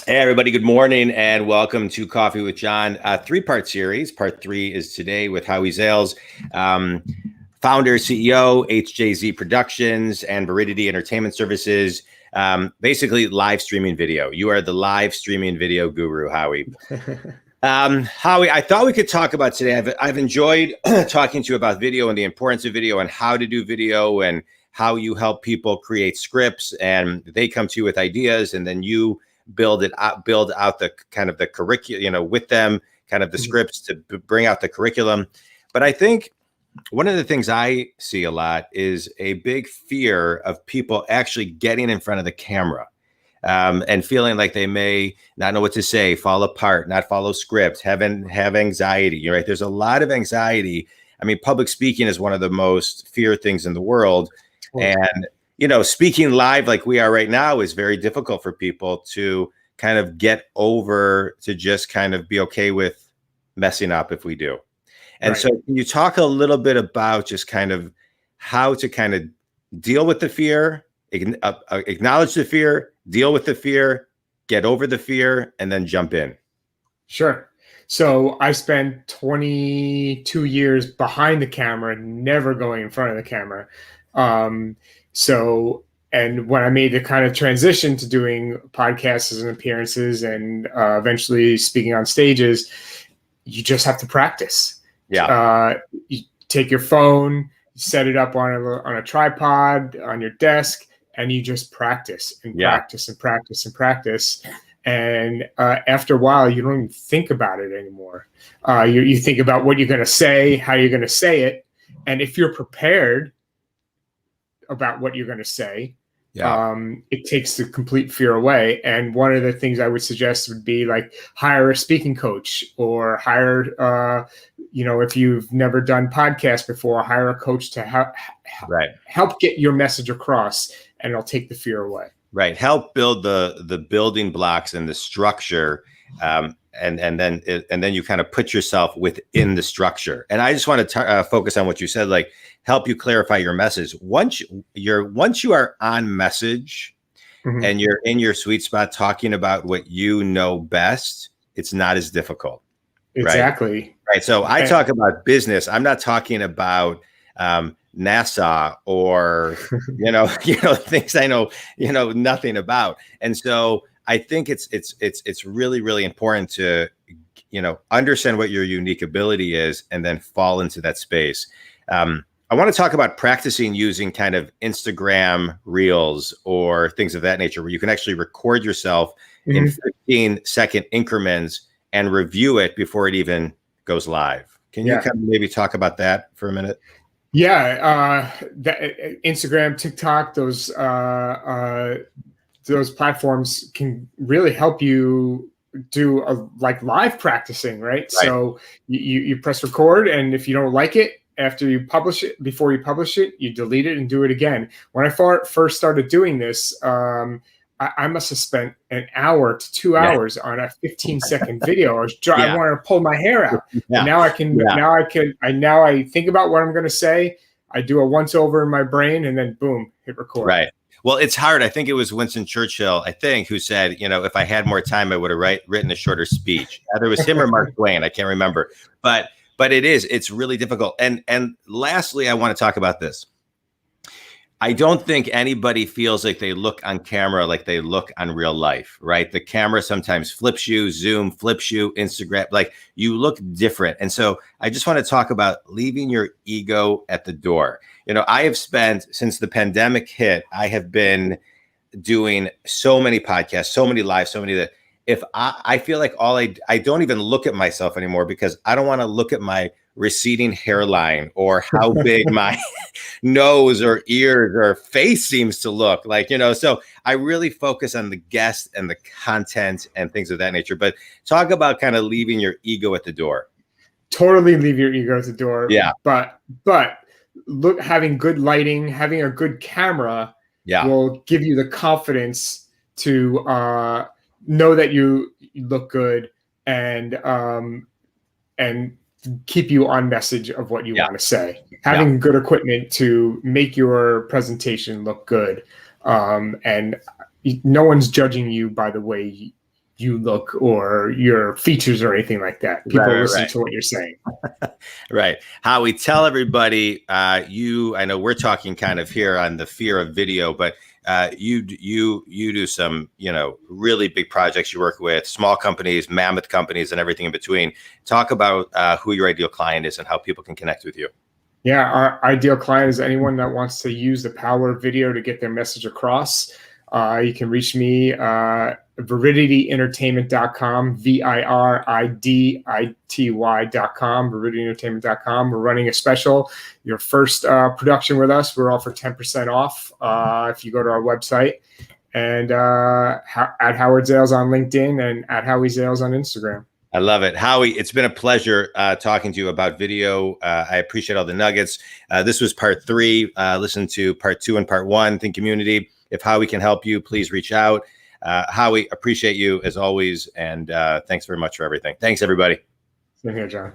Hey, everybody, good morning and welcome to Coffee with John, a three-part series. Part three is today with Howie Zales, founder, CEO, HJZ Productions, and Viridity Entertainment Services. Basically, live streaming video. You are the live streaming video guru, Howie. Howie, I thought we could talk about today. I've enjoyed talking to you about video and the importance of video and how to do video and how you help people create scripts and they come to you with ideas and then you build out the kind of the curriculum, with them, kind of the scripts to bring out the curriculum. But I think one of the things I see a lot is a big fear of people actually getting in front of the camera and feeling like they may not know what to say, fall apart, not follow script, have anxiety. Right? There's a lot of anxiety. I mean, public speaking is one of the most feared things in the world. And speaking live like we are right now is very difficult for people to kind of get over, to just kind of be okay with messing up if we do. And so can you talk a little bit about just kind of how to kind of deal with the fear, acknowledge the fear, deal with the fear, get over the fear, and then jump in? Sure. So I spent 22 years behind the camera, never going in front of the camera. And when I made the kind of transition to doing podcasts and appearances and eventually speaking on stages, you just have to practice. Yeah. You take your phone, you set it up on a tripod on your desk, and you just practice and practice and practice and practice. And after a while, you don't even think about it anymore. You think about what you're going to say, how you're going to say it. And if you're prepared about what you're going to say, it takes the complete fear away. And one of the things I would suggest would be like hire a speaking coach or hire, if you've never done podcasts before, hire a coach to help get your message across, and it'll take the fear away. Right. Help build the building blocks and the structure. And then you kind of put yourself within the structure. And I just want to focus on what you said, like help you clarify your message. Once you are on message and you're in your sweet spot talking about what you know best, it's not as difficult. Exactly. Right. So I talk about business. I'm not talking about NASA or things I know nothing about. And so I think it's really, really important to understand what your unique ability is and then fall into that space. I want to talk about practicing using kind of Instagram reels or things of that nature, where you can actually record yourself in 15-second increments and review it before it even goes live. Can you kind of maybe talk about that for a minute? Yeah, Instagram, TikTok, those platforms can really help you do like live practicing, right? So you press record, and if you don't like it after you publish it, before you publish it, you delete it and do it again. When I first started doing this, I must have spent an hour to 2 hours on a 15-second video. I wanted to pull my hair out. And now I think about what I'm going to say. I do a once over in my brain, and then boom, hit record. Right. Well, it's hard. I think it was Winston Churchill, who said, if I had more time, I would have written a shorter speech. Either it was him or Mark Twain. I can't remember. But it's really difficult. And lastly, I want to talk about this. I don't think anybody feels like they look on camera like they look on real life, right? The camera sometimes flips you, Zoom flips you, Instagram, like you look different. And so I just want to talk about leaving your ego at the door. I have spent, since the pandemic hit, I have been doing so many podcasts, so many live, so many that if I feel like I don't even look at myself anymore because I don't want to look at my receding hairline or how big my nose or ears or face seems to look like, so I really focus on the guest and the content and things of that nature. But talk about kind of leaving your ego at the door. Totally leave your ego at the door. Yeah. But look, having good lighting, having a good camera will give you the confidence to know that you look good and keep you on message of what you want to say. Having good equipment to make your presentation look good. And no one's judging you by the way you look or your features or anything like that. People listen to what you're saying. Right. Howie, tell everybody, I know we're talking kind of here on the fear of video, but you do some, really big projects. You work with small companies, mammoth companies, and everything in between. Talk about who your ideal client is and how people can connect with you. Yeah, our ideal client is anyone that wants to use the power of video to get their message across. You can reach me, ViridityEntertainment.com, VIRIDITY.com, ViridityEntertainment.com. We're running a special. Your first production with us, we're offer 10% off if you go to our website. And at Howard Zales on LinkedIn and at Howie Zales on Instagram. I love it. Howie, it's been a pleasure talking to you about video. I appreciate all the nuggets. This was part 3. Listen to part 2 and part 1. Think community. If Howie can help you, please reach out. Howie, appreciate you as always. And thanks very much for everything. Thanks, everybody. Same here, John.